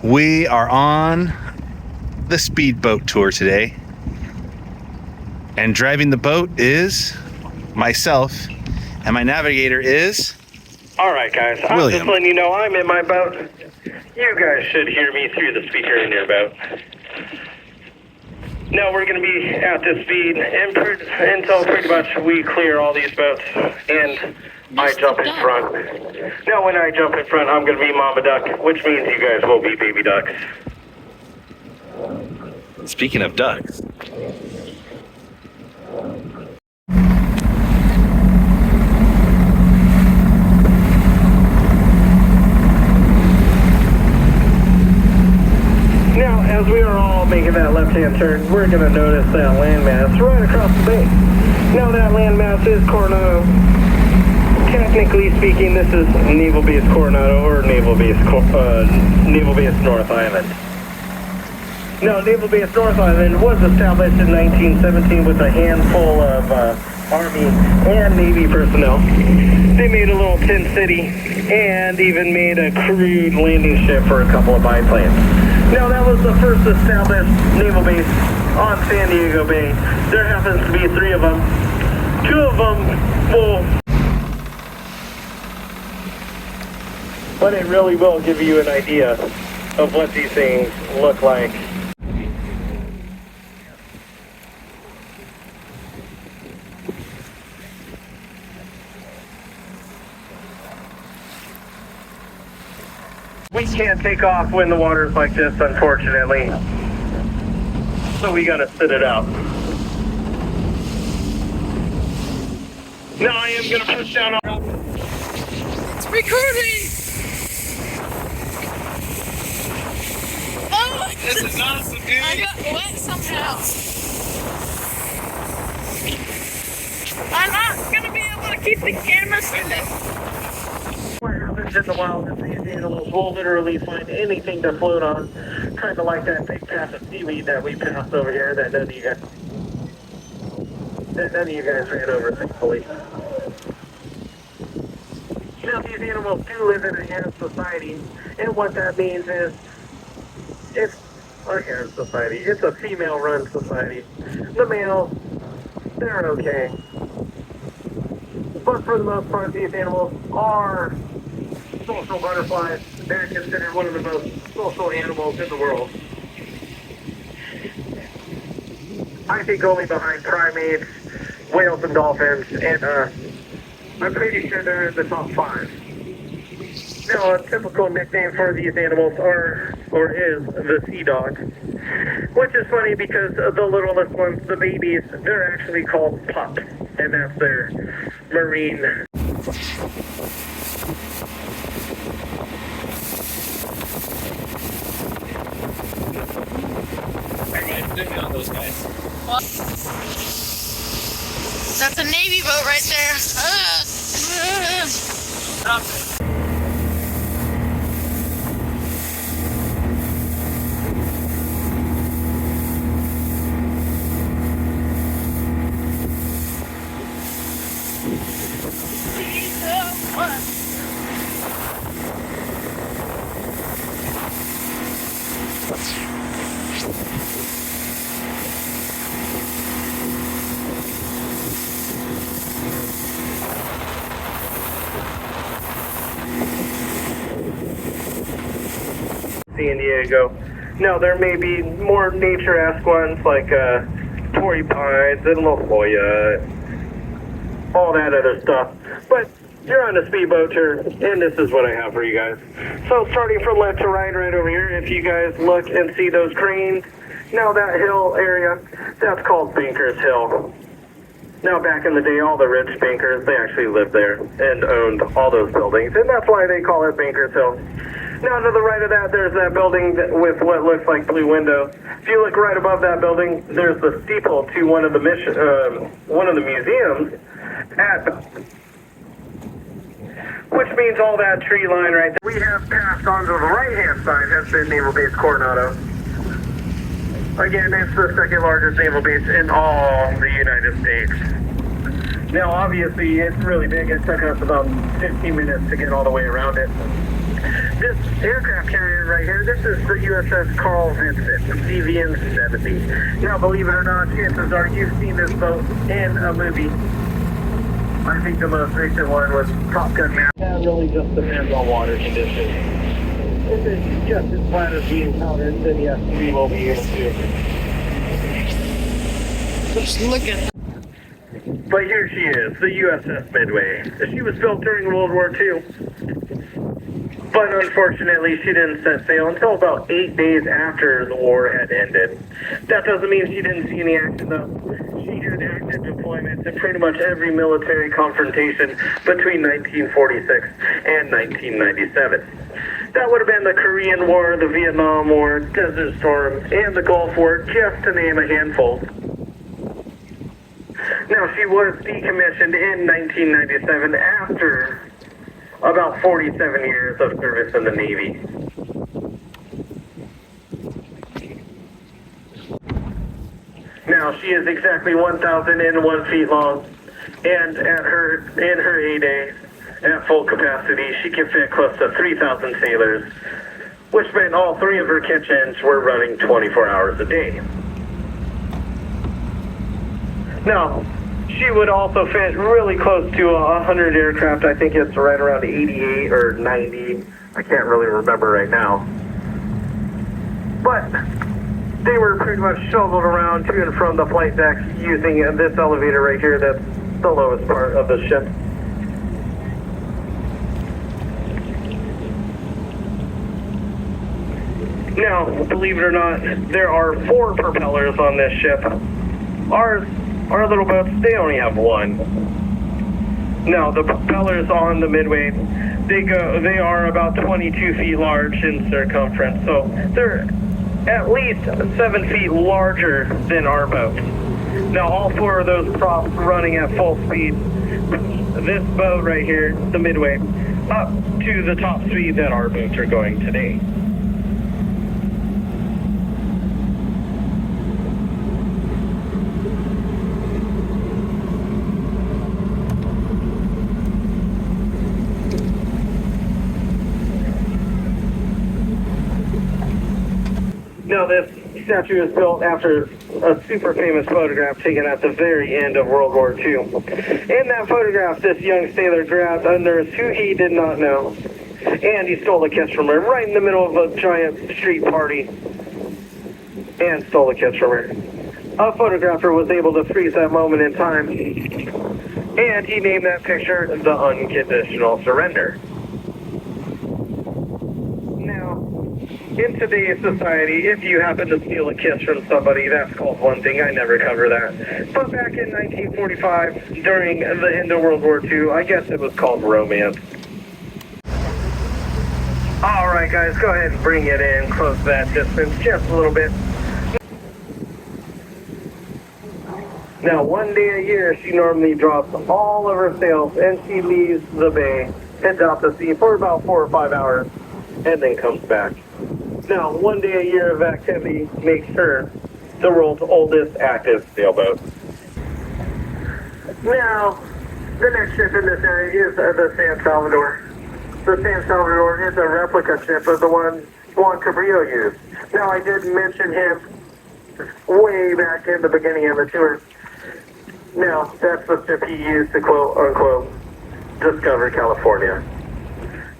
We are on the speedboat tour today, and driving the boat is myself, and my navigator is Alright guys, I'm William. just letting you know I'm in my boat. You guys should hear me through the speaker in your boat. Now we're going to be at this speed until pretty much we clear all these boats and I jump in front. Now when I jump in front, I'm going to be Mama Duck, which means you guys will be baby ducks. Speaking of ducks, Now, as we are all making that left-hand turn, we're going to notice that landmass right across the bay. Now, that landmass is Coronado. Technically speaking, this is Naval Base Coronado or Naval Base North Island. Now, Naval Base North Island was established in 1917 with a handful of Army and Navy personnel. They made a little tent city and even made a crude landing ship for a couple of biplanes. Now, that was the first established naval base on San Diego Bay. There happens to be 3 of them. 2 of them full. But it really will give you an idea of what these things look like. We can't take off when the water's like this, unfortunately. So we gotta sit it out. Now I am gonna push down on... It's recruiting! Oh! this is awesome, dude. I got wet somehow. I'm not gonna be able to keep the camera sitting. What happens in the wild is these animals will literally find anything to float on. Kind of like that big patch of seaweed that we passed over here that none of you guys ran over, thankfully. Now, these animals do live in a harem society, and what that means is it's a harem society. It's a female-run society. The males, they're okay. But for the most part, these animals are social butterflies. They're considered one of the most social animals in the world. I think only behind primates, whales, and dolphins, and I'm pretty sure they're in the top 5. Now, a typical nickname for these animals is the sea dog, which is funny because the littlest ones, the babies, they're actually called pups, and that's their marine. On those guys. What? That's a Navy boat right there. Stop it. San Diego. Now, there may be more nature-esque ones like Torrey Pines and La Jolla, all that other stuff. But you're on a speedboat tour, and this is what I have for you guys. So starting from left to right over here, if you guys look and see those cranes, now that hill area, that's called Bankers Hill. Now, back in the day, all the rich bankers, they actually lived there and owned all those buildings, and that's why they call it Bankers Hill. Now, to the right of that, there's that building with what looks like blue windows. If you look right above that building, there's the steeple to one of the museums which means all that tree line right there we have passed on to the right-hand side has been Naval Base Coronado. Again, it's the second largest naval base in all the United States. Now, obviously, it's really big. It took us about 15 minutes to get all the way around it. This aircraft carrier right here, this is the USS Carl Vinson, CVN-70. Now, believe it or not, chances are you've seen this boat in a movie. I think the most recent one was Top Gun Maverick. That really just depends on water conditions. If it's just as flat as we encountered, then yes, we will be able to. Just look at. But here she is, the USS Midway. She was built during World War II. But unfortunately, she didn't set sail until about 8 days after the war had ended. That doesn't mean she didn't see any action, though. She had active deployments in pretty much every military confrontation between 1946 and 1997. That would have been the Korean War, the Vietnam War, Desert Storm, and the Gulf War, just to name a handful. Now, she was decommissioned in 1997 after about 47 years of service in the Navy. Now, she is exactly 1,001 feet long, and in her heyday, at full capacity, she can fit close to 3,000 sailors, which meant all three of her kitchens were running 24 hours a day. Now, she would also fit really close to 100 aircraft. I think it's right around 88 or 90. I can't really remember right now. But they were pretty much shoveled around to and from the flight decks using this elevator right here. That's the lowest part of the ship. Now, believe it or not, there are 4 propellers on this ship. Our little boats, they only have 1. Now, the propellers on the Midway, they are about 22 feet large in circumference, so they're at least 7 feet larger than our boat. Now, all 4 of those props running at full speed, this boat right here, the Midway, up to the top speed that our boats are going today. Now, this statue is built after a super famous photograph taken at the very end of World War II. In that photograph, this young sailor grabbed a nurse who he did not know, and he stole a kiss from her right in the middle of a giant street party, and stole a kiss from her. A photographer was able to freeze that moment in time, and he named that picture the Unconditional Surrender. In today's society, if you happen to steal a kiss from somebody, that's called one thing. I never cover that. But back in 1945, during the end of World War II, I guess it was called romance. All right, guys, go ahead and bring it in. Close that distance just a little bit. Now, one day a year, she normally drops all of her sails, and she leaves the bay, heads out to sea for about 4 or 5 hours, and then comes back. Now, one day a year of activity makes her the world's oldest active sailboat. Now, the next ship in this area is the San Salvador. The San Salvador is a replica ship of the one Juan Cabrillo used. Now, I did mention him way back in the beginning of the tour. Now, that's the ship he used to quote unquote discover California.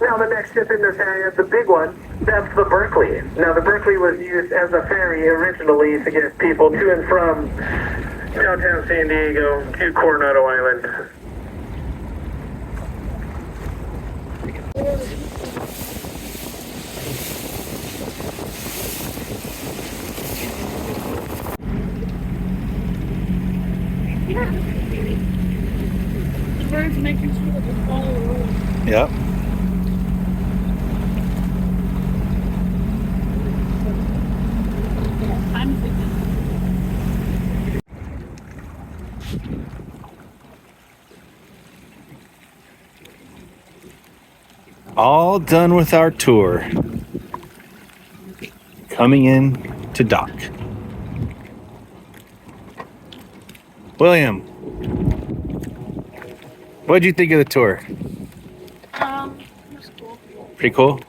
Now, the next ship in this area, the big one, that's the Berkeley. Now, the Berkeley was used as a ferry originally to get people to and from downtown San Diego to Coronado Island. The bird's making sure that they follow the rules. Yep. I'm thinking. All done with our tour. Coming in to dock. William, what did you think of the tour? That's cool. Pretty cool?